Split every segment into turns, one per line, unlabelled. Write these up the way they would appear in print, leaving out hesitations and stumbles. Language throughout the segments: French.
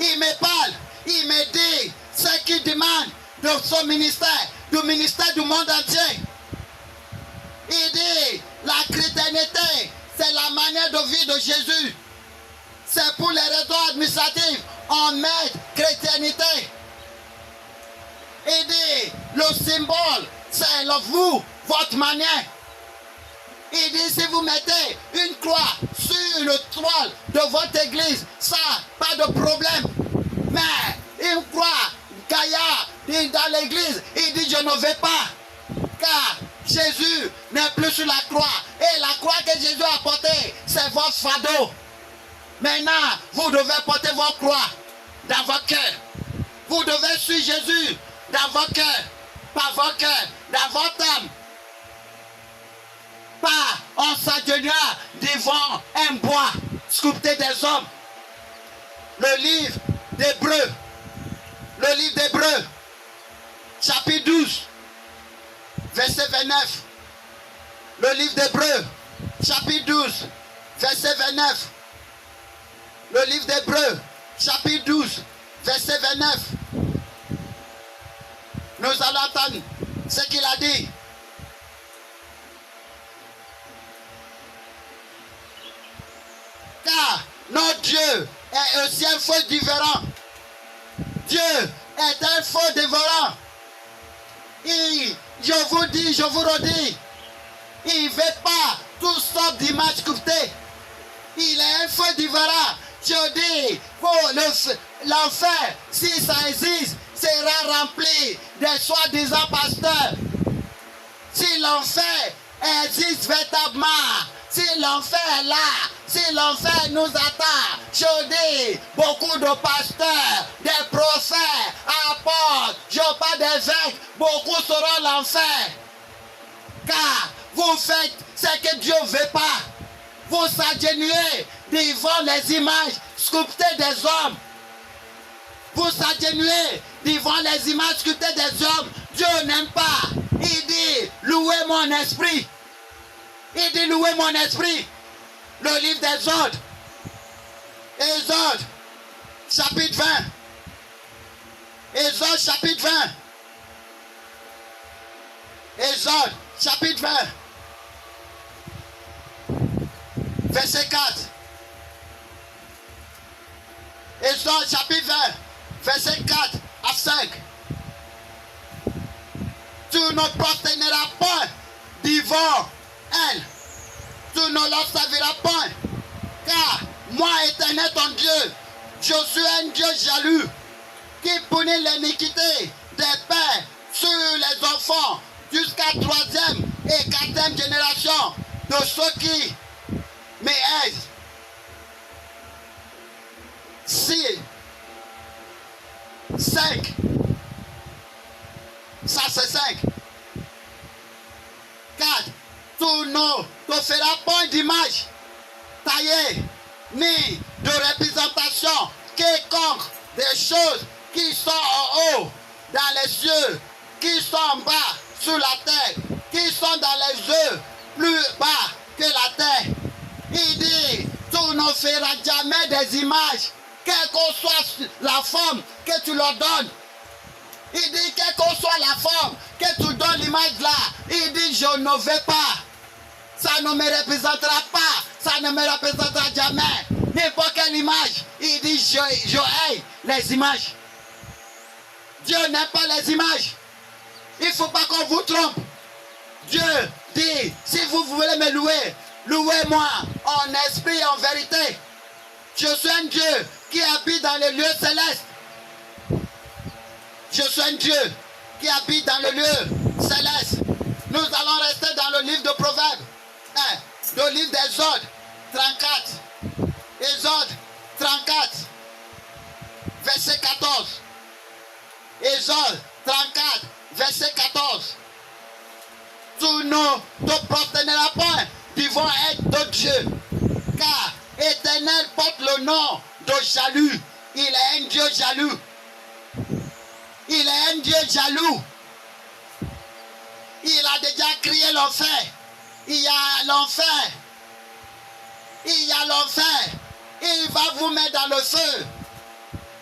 Il me parle, il me dit ce qu'il demande de son ministère, du ministère du monde entier. Il dit, la chrétienté, c'est la manière de vie de Jésus. C'est pour les raisons administratives, on met chrétienté. Il dit, le symbole, c'est vous, votre manière. Il dit, si vous mettez une croix sur le toit de votre église, ça, pas de problème. Mais une croix, Gaïa, dans l'église, il dit, je ne vais pas. Car Jésus n'est plus sur la croix. Et la croix que Jésus a portée, c'est votre fardeau. Maintenant, vous devez porter vos croix dans vos cœurs. Vous devez suivre Jésus dans vos cœurs, pas vos cœurs, dans votre âme. Pas on s'adonnera devant un bois sculpté des hommes. Le livre d'Hébreux, chapitre 12, verset 29. Le livre d'Hébreux, chapitre 12, verset 29. Le livre d'Hébreux, chapitre 12, verset 29. Nous allons entendre ce qu'il a dit. Car notre Dieu est aussi un feu différent. Dieu est un feu dévorant. Je vous dis, je vous redis, il ne veut pas toutes sortes d'images sculptées. Il est un feu dévorant. Je dis, l'enfer, si ça existe, sera rempli des soi-disant pasteurs. Si l'enfer existe véritablement, si l'enfer est là, si l'enfer nous attend, je dis, beaucoup de pasteurs, des prophètes, apôtres, je parle des évêques, beaucoup seront l'enfer. Car vous faites ce que Dieu ne veut pas. Vous s'agenouillez devant les images sculptées des hommes. Vous s'agenouillez devant les images sculptées des hommes. Dieu n'aime pas. Il dit, louez mon esprit. Il dit, louez mon esprit. Le livre d'Exode. Exode, chapitre 20. Exode, chapitre 20. Exode, chapitre 20. Verset 4. Exode, chapitre 20. Verset 4 à 5. Tu ne prosterneras point devant elle. Tu ne l'observeras point. Car moi, Éternel ton Dieu, je suis un Dieu jaloux qui punit l'iniquité des pères sur les enfants jusqu'à 3e et 4e génération de ceux qui me haïssent. 6, 5. Ça c'est 5. 4. Tu ne te feras point d'image taillée, ni de représentation quelconque des choses qui sont en haut dans les cieux, qui sont en bas sur la terre, qui sont dans les œufs plus bas que la terre. Il dit, tu ne feras jamais des images, quelle que soit la forme que tu leur donnes. Il dit, quelle que soit la forme que tu donnes l'image là, il dit, je ne veux pas. Ça ne me représentera pas, ça ne me représentera jamais. N'importe quelle image, il dit, je hais les images. Dieu n'aime pas les images. Il ne faut pas qu'on vous trompe. Dieu dit, si vous voulez me louer, louez-moi en esprit et en vérité. Je suis un Dieu qui habite dans les lieux célestes. Je suis un Dieu qui habite dans le lieu céleste. Nous allons rester dans le livre de Proverbes. Le livre d'Exode 34. Exode 34. Verset 14. Exode 34. Verset 14. Tu ne te prosterneras point devant être de Dieu. Car Éternel porte le nom de jaloux. Il est un Dieu jaloux. Il est un Dieu jaloux. Il a déjà créé l'enfer. Il y a l'enfer. Il y a l'enfer. Il va vous mettre dans le feu.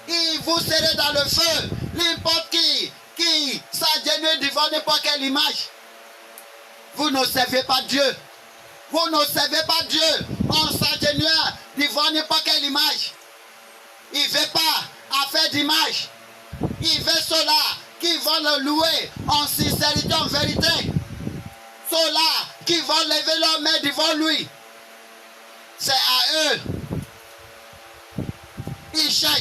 Et vous serez dans le feu. N'importe qui s'agenouille devant n'importe quelle image. Vous ne servez pas Dieu. Vous ne servez pas Dieu en s'agenouillant devant n'importe quelle image. Il ne veut pas affaire d'image. Il veut ceux-là qui vont le louer en sincérité, en vérité. Ceux-là qui vont lever leurs mains devant lui. C'est à eux. Il cherche